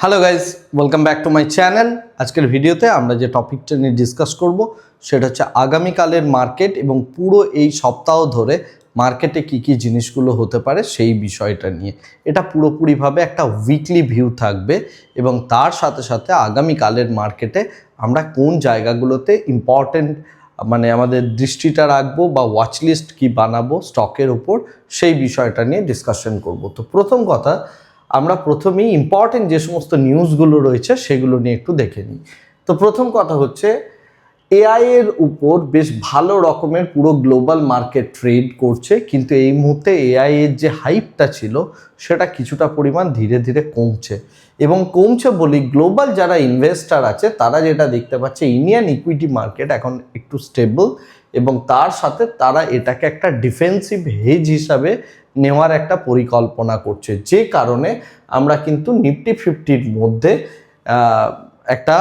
Hello guys, welcome back to my channel. আজকের ভিডিওতে আমরা যে টপিকটা নিয়ে ডিসকাস করব সেটা হচ্ছে আগামীকালের মার্কেট এবং পুরো এই সপ্তাহ ধরে মার্কেটে কি কি জিনিসগুলো হতে পারে সেই বিষয়টা নিয়ে। এটা পুরোপুরিভাবে একটা উইকলি ভিউ থাকবে এবং তার সাথে সাথে আগামীকালের মার্কেটে আমরা কোন জায়গাগুলোতে ইম্পর্টেন্ট আমাদের দৃষ্টিটা রাখবো বা ওয়াচলিস্ট কি বানাবো স্টকের উপর সেই বিষয়টা নিয়ে ডিসকাশন করব। তো প্রথম কথা, আমরা প্রথমেই ইম্পর্টেন্ট যে সমস্ত নিউজগুলো রয়েছে সেগুলো নিয়ে একটু দেখে নিই। তো প্রথম কথা হচ্ছে এআই এর উপর বেশ ভালো রকমের পুরো গ্লোবাল মার্কেট ট্রেড করছে, কিন্তু এই মুহূর্তে এআই এর যে হাইপটা ছিল সেটা কিছুটা পরিমাণ ধীরে ধীরে কমছে এবং কমছে বলি গ্লোবাল যারা ইনভেস্টার আছে তারা যেটা দেখতে পাচ্ছে ইন্ডিয়ান ইকুইটি মার্কেট এখন একটু স্টেবল এবং তার সাথে তারা এটাকে একটা ডিফেন্সিভ হেজ হিসাবে নেওয়ার একটা পরিকল্পনা করছে, যে কারণে আমরা কিন্তু নিফটি 50-র মধ্যে একটা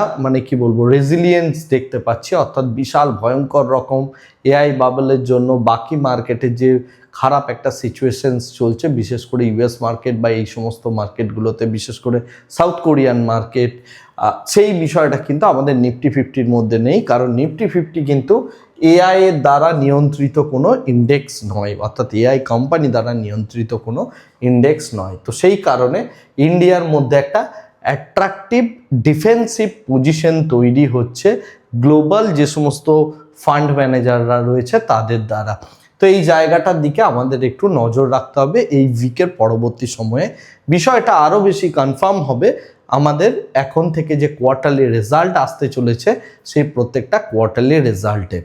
রেজিলিয়েন্স দেখতে পাচ্ছি। অর্থাৎ বিশাল ভয়ঙ্কর রকম এআই বাবলের জন্য বাকি মার্কেটে যে খারাপ একটা সিচুয়েশনস চলছে, বিশেষ করে ইউএস মার্কেট বা এই সমস্ত মার্কেটগুলোতে, বিশেষ করে সাউথ কোরিয়ান মার্কেট, সেই বিষয়টা কিন্তু আমাদের নিফটি 50-র মধ্যে নেই। কারণ নিফটি 50 কিন্তু এআই এর দ্বারা নিয়ন্ত্রিত কোনো ইন্ডেক্স নয়, অর্থাৎ এআই কোম্পানি দ্বারা নিয়ন্ত্রিত কোনো ইন্ডেক্স নয়। তো সেই কারণে ইন্ডিয়ার মধ্যে একটা অ্যাট্রাকটিভ ডিফেন্সিভ পজিশন তৈরি হচ্ছে গ্লোবাল যে সমস্ত ফান্ড ম্যানেজাররা রয়েছে তাদের দ্বারা। তো এই জায়গাটার দিকে আমাদের একটু নজর রাখতে হবে এই উইকের পরবর্তী সময়ে। বিষয়টা আরও বেশি কনফার্ম হবে আমাদের এখন থেকে যে কোয়ার্টারলি রেজাল্ট আসতে চলেছে সেই প্রত্যেকটা কোয়ার্টারলি রেজাল্টে।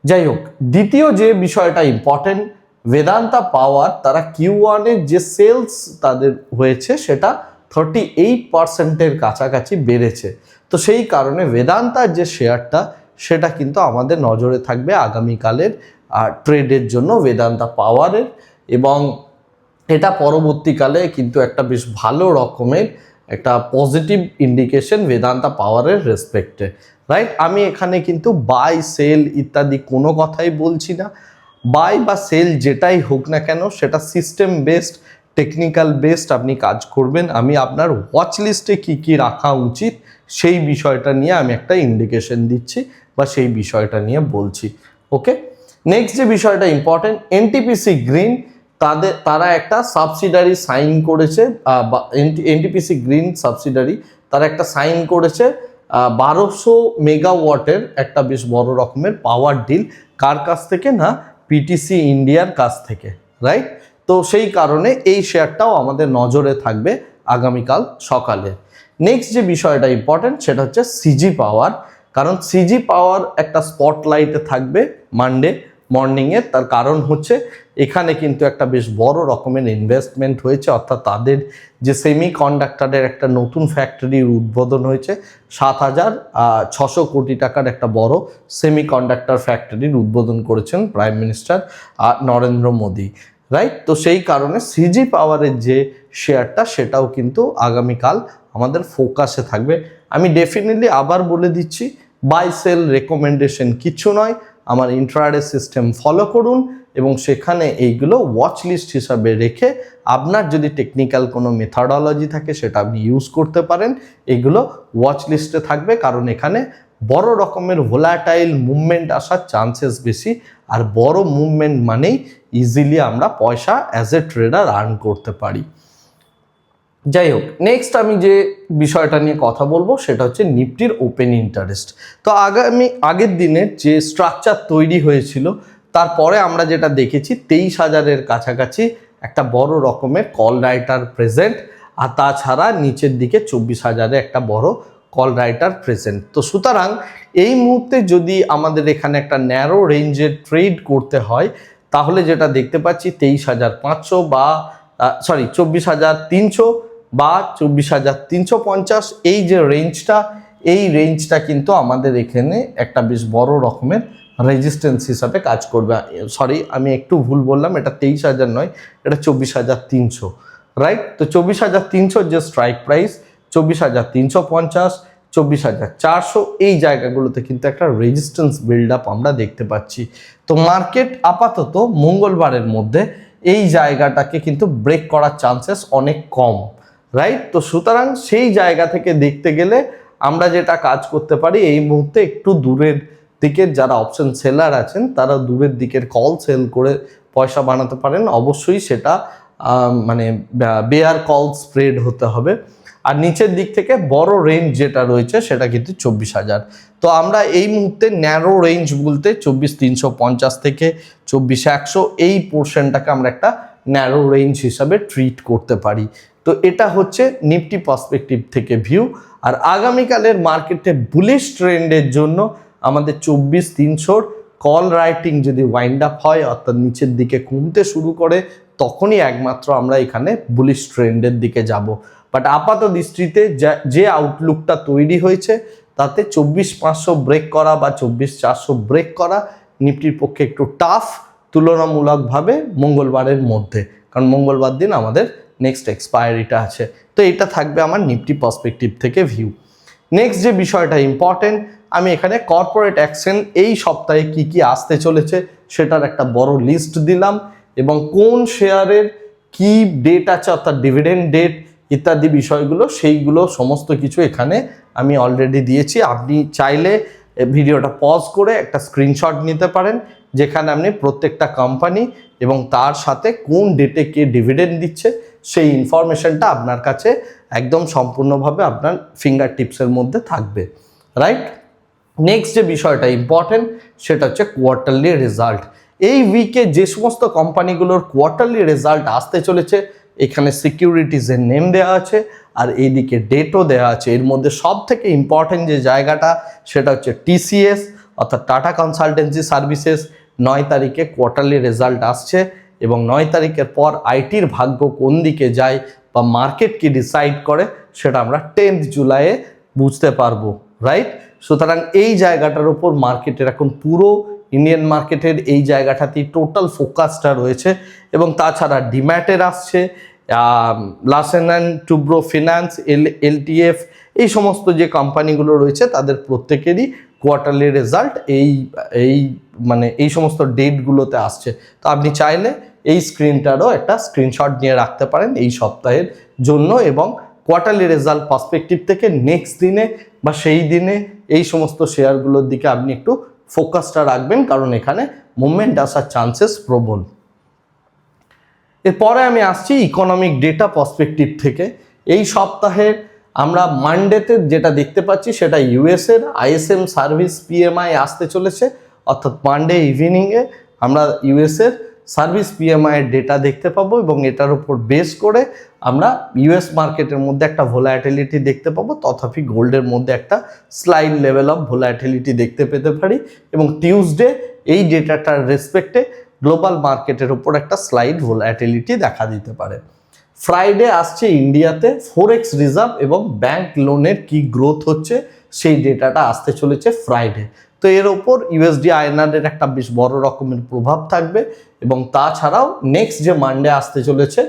যাই হোক, দ্বিতীয় যে বিষয়টা ইম্পর্টেন্ট, বেদান্তা পাওয়ার তারা Q1-এর যে সেলস তাদের হয়েছে সেটা 38%-এর কাছাকাছি বেড়েছে। তো সেই কারণে বেদান্তার যে শেয়ারটা সেটা কিন্তু আমাদের নজরে থাকবে আগামীকালের ট্রেডের জন্য বেদান্তা পাওয়ারের, এবং এটা পরবর্তীকালে কিন্তু একটা বেশ ভালো রকমের একটা পজিটিভ ইন্ডিকেশন বেদান্তা পাওয়ারের রেসপেক্টে, রাইট? আমি এখানে কিন্তু বাই সেল ইত্যাদি কোনো কথাই বলছি না। বাই বা সেল যেটাই হোক না কেন সেটা সিস্টেম বেসড, টেকনিক্যাল বেসড আপনি কাজ করবেন। আমি আপনার ওয়াচ লিস্টে কী কী রাখা উচিত সেই বিষয়টা নিয়ে আমি একটা ইন্ডিকেশন দিচ্ছি বা সেই বিষয়টা নিয়ে বলছি। ওকে, নেক্সট যে বিষয়টা ইম্পর্টেন্ট, এনটিপিসি গ্রিন তারা একটা সাবসিডারি সাইন করেছে, বা এনটিপিসি গ্রিন সাবসিডারি তারা একটা সাইন করেছে 1200 মেগাওয়াটের একটা বেশ বড় রকমের পাওয়ার ডিল। কার কাছ থেকে? না, পিটিসি ইন্ডিয়ার কাছ থেকে, রাইট? তো সেই কারণে এই শেয়ারটাও আমাদের নজরে থাকবে আগামীকাল সকালে। নেক্সট যে বিষয়টা ইম্পর্টেন্ট সেটা হচ্ছে সিজি পাওয়ার, কারণ সিজি পাওয়ার একটা স্পটলাইটে থাকবে মানডে মর্নিংয়ে। তার কারণ হচ্ছে এখানে কিন্তু একটা বেশ বড় রকমের ইনভেস্টমেন্ট হয়েছে, অর্থাৎ তাদের যে সেমি কন্ডাক্টরের একটা নতুন ফ্যাক্টরির উদ্বোধন হয়েছে। 7,600 কোটি টাকার একটা বড় সেমি কন্ডাক্টর ফ্যাক্টরির উদ্বোধন করেছেন prime minister Narendra Modi, right? তো সেই কারণে সিজি পাওয়ারের যে শেয়ারটা সেটাও কিন্তু আগামীকাল আমাদের ফোকাসে থাকবে। আমি ডেফিনেটলি আবার বলে দিচ্ছি, বাই সেল রেকমেন্ডেশন কিছু নয়, আমার ইন্ট্রাডে সিস্টেম ফলো করুন এবং সেখানে এইগুলো ওয়াচ লিস্ট হিসাবে রেখে আপনার যদি টেকনিক্যাল কোনো মেথডোলজি থাকে সেটা আপনি ইউজ করতে পারেন। এগুলো ওয়াচ লিস্টে থাকবে, কারণ এখানে বড় রকমের ভোলাটাইল মুভমেন্ট আসার চান্সেস বেশি, আর বড় মুভমেন্ট মানেই ইজিলি আমরা পয়সা অ্যাজ এ ট্রেডার আর্ন করতে পারি। যাই হোক, নেক্সট আমি যে বিষয়টা নিয়ে কথা বলবো সেটা হচ্ছে নিফটির ওপেন ইন্টারেস্ট। তো আগের দিনের যে স্ট্রাকচার তৈরি হয়েছিল তারপরে আমরা যেটা দেখেছি 23,000-এর কাছাকাছি একটা বড় রকমের কল রাইটার প্রেজেন্ট, আর তাছাড়া নিচের দিকে 24,000-এ একটা বড় কল রাইটার প্রেজেন্ট। তো সুতরাং এই মুহূর্তে যদি আমাদের এখানে একটা ন্যারো রেঞ্জের ট্রেড করতে হয় তাহলে যেটা দেখতে পাচ্ছি 23,500 বা 24,300 বা 24,350, এই যে রেঞ্জটা কিন্তু আমাদের এখানে একটা বেশ বড় রকমের রেজিস্ট্যান্স হিসাবে কাজ করবে। আমি একটু ভুল বললাম, এটা 23,000 নয়, এটা 24,300, রাইট? তো 24,300 যে স্ট্রাইক প্রাইস, 24,350, 24,400 এই জায়গাগুলোতে কিন্তু একটা রেজিস্ট্যান্স বিল্ড আপ আমরা দেখতে পাচ্ছি। তো মার্কেট আপাতত মঙ্গলবারের মধ্যে এই জায়গাটাকে কিন্তু ব্রেক করার চান্সেস অনেক কম, রাইট? তো সুতরাং সেই জায়গা থেকে দেখতে গেলে আমরা যেটা কাজ করতে পারি, এই মুহূর্তে একটু দূরের দিকের যারা অপশন সেলার আছেন তারা দূরের দিকের কল সেল করে পয়সা বানাতে পারেন। অবশ্যই সেটা মানে বেয়ার কল স্প্রেড হতে হবে। আর নিচের দিক থেকে বড় রেঞ্জ যেটা রয়েছে সেটা কিন্তু 24,000। তো আমরা এই মুহূর্তে ন্যারো রেঞ্জ বলতে 24,350 থেকে 24,100 এই পোর্শনটাকে আমরা একটা ন্যারো রেঞ্জ হিসাবে ট্রিট করতে পারি। তো এটা হচ্ছে নিফটি পার্সপেক্টিভ থেকে ভিউ। আর আগামীকালের মার্কেটে বুলিশ ট্রেন্ডের জন্য আমাদের 24,300 কল রাইটিং যদি ওয়াইন্ড আপ হয়, অর্থাৎ নিচের দিকে কমতে শুরু করে, তখনই একমাত্র আমরা এখানে বুলিশ ট্রেন্ডের দিকে যাব। বাট আপাত দৃষ্টিতে যে আউটলুকটা তৈরি হয়েছে তাতে 24,500 ব্রেক করা বা 24,400 ব্রেক করা নিফটির পক্ষে একটু টাফ তুলনামূলকভাবে মঙ্গলবারের মধ্যে, কারণ মঙ্গলবার দিন আমাদের নেক্সট এক্সপায়ারিটা আছে। তো এটা থাকবে আমার নিফটি পার্সপেক্টিভ থেকে ভিউ। নেক্সট যে বিষয়টা ইম্পর্টেন্ট, আমি এখানে কর্পোরেট অ্যাকশন এই সপ্তাহে কি কি আসতে চলেছে সেটার একটা বড় লিস্ট দিলাম, এবং কোন শেয়ারের কি ডেট আছে অর্থাৎ ডিভিডেন্ড ডেট ইত্যাদি বিষয়গুলো, সেইগুলো সমস্ত কিছু এখানে আমি অলরেডি দিয়েছি। আপনি চাইলে ভিডিওটা পজ করে একটা স্ক্রিনশট নিতে পারেন, যেখানে আপনি প্রত্যেকটা কোম্পানি এবং তার সাথে কোন ডেটে কে ডিভিডেন্ড দিচ্ছে সেই ইনফরমেশনটা আপনার কাছে একদম সম্পূর্ণভাবে আপনার ফিঙ্গার টিপসের মধ্যে থাকবে, রাইট? নেক্সট যে বিষয়টা ইম্পর্টেন্ট সেটা হচ্ছে কোয়ার্টারলি রেজাল্ট। এই উইকে যে সমস্ত কোম্পানিগুলোর কোয়ার্টারলি রেজাল্ট আসতে চলেছে, এখানে সিকিউরিটিজের নেম দেওয়া আছে আর এইদিকে ডেটও দেওয়া আছে। এর মধ্যে সব থেকে ইম্পর্টেন্ট যে জায়গাটা সেটা হচ্ছে টিসিএস অর্থাৎ টাটা কনসালটেন্সি সার্ভিসেস। 9 তারিখে কোয়ার্টারলি রেজাল্ট আসছে, এবং 9 তারিখের পর আইটির ভাগ্য কোন দিকে যায় বা মার্কেট কি ডিসাইড করে সেটা আমরা 10th জুলাইয়ে বুঝতে পারবো, রাইট? সুতরাং এই জায়গাটার উপর মার্কেটের এখন পুরো ইন্ডিয়ান মার্কেটের এই জায়গাটাতেই টোটাল ফোকাসটা রয়েছে। এবং তাছাড়া ডিম্যাটের আসছে, লার্সেন অ্যান্ড টুব্রো ফিন্যান্স, এলটিএফ, এই সমস্ত যে কোম্পানিগুলো রয়েছে তাদের প্রত্যেকেরই কোয়ার্টারলি রেজাল্ট এই সমস্ত ডেটগুলোতে আসছে। তো আপনি চাইলে এই স্ক্রিনটারও একটা স্ক্রিনশট নিয়ে রাখতে পারেন এই সপ্তাহের জন্য, এবং কোয়ার্টারলি রেজাল্ট পার্সপেক্টিভ থেকে নেক্সট দিনে বা সেই দিনে এই সমস্ত শেয়ারগুলোর দিকে আপনি একটু ফোকাসটা রাখবেন, কারণ এখানে মুভমেন্ট আসার চান্সেস প্রবল। এরপরে আমি আসছি ইকোনমিক ডেটা পার্সপেক্টিভ থেকে। এই সপ্তাহের আমরা মানডেতে যেটা দেখতে পাচ্ছি সেটা ইউএসের আইএসএম সার্ভিস পিএমআই আসতে চলেছে, অর্থাৎ মানডে ইভিনিংয়ে আমরা ইউএসের সার্ভিস পিএমআইয়ের ডেটা দেখতে পাবো, এবং এটার উপর বেস করে আমরা ইউএস মার্কেটের মধ্যে একটা ভোলাটিলিটি দেখতে পাবো। তথাপি গোল্ডের মধ্যে একটা স্লাইড লেভেল অফ ভোলাটিলিটি দেখতে পেতে পারি, এবং টিউসডে এই ডেটাটার রেসপেক্টে গ্লোবাল মার্কেটের উপর একটা স্লাইড ভোলাটিলিটি দেখা দিতে পারে। ফ্রাইডে আসছে ইন্ডিয়াতে ফরেক্স রিজার্ভ এবং ব্যাংক লোনের কি গ্রোথ হচ্ছে সেই ডেটাটা আসতে চলেছে ফ্রাইডে। তো এর ওপর ইউএসডি আইএনআরের একটা বেশ বড় রকমের প্রভাব থাকবে, এবং তাছাড়াও নেক্সট যে মানডে আসতে চলেছে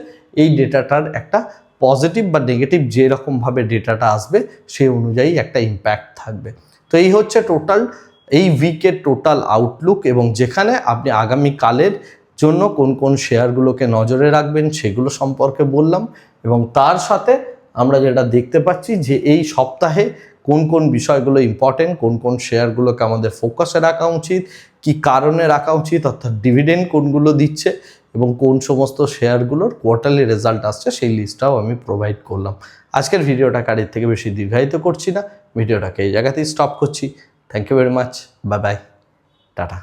এই ডেটাটার একটা পজিটিভ বা নেগেটিভ যেরকমভাবে ডেটাটা আসবে সেই অনুযায়ী একটা ইম্প্যাক্ট থাকবে। তো এই হচ্ছে টোটাল এই উইকের টোটাল আউটলুক, এবং যেখানে আপনি আগামীকালের জন্য কোন কোন শেয়ারগুলোকে নজরে রাখবেন সেগুলো সম্পর্কে বললাম, এবং তার সাথে আমরা যেটা দেখতে পাচ্ছি যে এই সপ্তাহে কোন কোন বিষয়গুলো ইম্পর্টেন্ট, কোন কোন শেয়ারগুলোকে আমাদের ফোকাসে রাখা উচিত, কি কারণে রাখা উচিত, অর্থাৎ ডিভিডেন্ড কোনগুলো দিচ্ছে এবং কোন সমস্ত শেয়ারগুলোর কোয়ার্টারলি রেজাল্ট আসছে সেই লিস্টটাও আমি প্রোভাইড করলাম। আজকের ভিডিওটা কারের থেকে বেশি দীর্ঘায়িত করছি না, ভিডিওটাকে এই জায়গাতেই স্টপ করছি। Thank you very much, bye bye, tata.